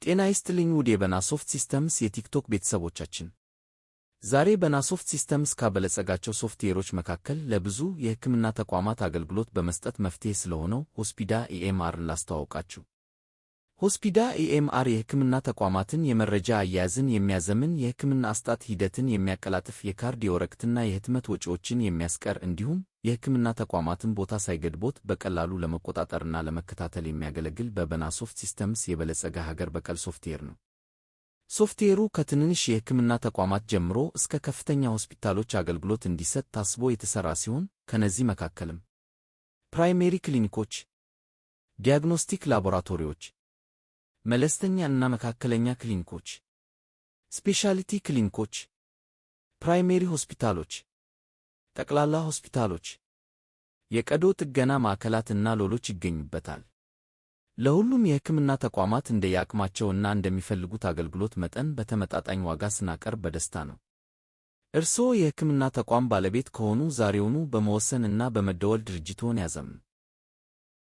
ጤና ይስጥልኝ ውድ የበናሶፍት ሲስተምስ የቲክቶክ ቤተሰቦቻችን። ዛሬ በናሶፍት ሲስተምስ ካበለጸጋቸው ሶፍትዌሮች መካከል ለብዙ የሕክምና ተቋማት አገልግሎት በመስጠት መፍትሄ ስለሆነው ሆስፒዳ ኢኤምአርን ላስተዋውቃችሁ። ሆስፒዳ ኢኤምአር የሕክምና ተቋማትን የመረጃ አያያዝን የሚያዘምን፣ የሕክምና አሰጣጥ ሂደትን የሚያቀላጥፍ፣ የካርድ የወረቀትና የህትመት ወጪዎችን የሚያስቀር እንዲሁም የሕክምና ተቋማትን ቦታ ሳይገድቦት በቀላሉ ለመቆጣጠርና ለመከታተል የሚያገለግል በበናሶፍት ሲስተምስ የበለጸገ ሀገር በቀል ሶፍትዌር ነው። ሶፍትዌሩ ከትንንሽ የሕክምና ተቋማት ጀምሮ እስከ ከፍተኛ ሆስፒታሎች አገልግሎት እንዲሰጥ ታስቦ የተሠራ ሲሆን ከነዚህ መካከልም ፕራይሜሪ ክሊኒኮች፣ ዲያግኖስቲክ ላቦራቶሪዎች፣ መለስተኛ እና መካከለኛ ክሊኒኮች፣ ስፔሻሊቲ ክሊኒኮች፣ ፕራይሜሪ ሆስፒታሎች፣ ጠቅላላ ሆስፒታሎች፣ የቀዶ ጥገና ማዕከላት እና ሌሎች ይገኙበታል። ለሁሉም የሕክምና ተቋማት እንደየአቅማቸውና እንደሚፈልጉት አገልግሎት መጠን በተመጣጣኝ ዋጋ ስናቀርብ በደስታ ነው። እርስዎ የሕክምና ተቋም ባለቤት ከሆኑ ዛሬውኑ በመወሰን እና በመደወል ድርጅትዎን ያዘምኑ።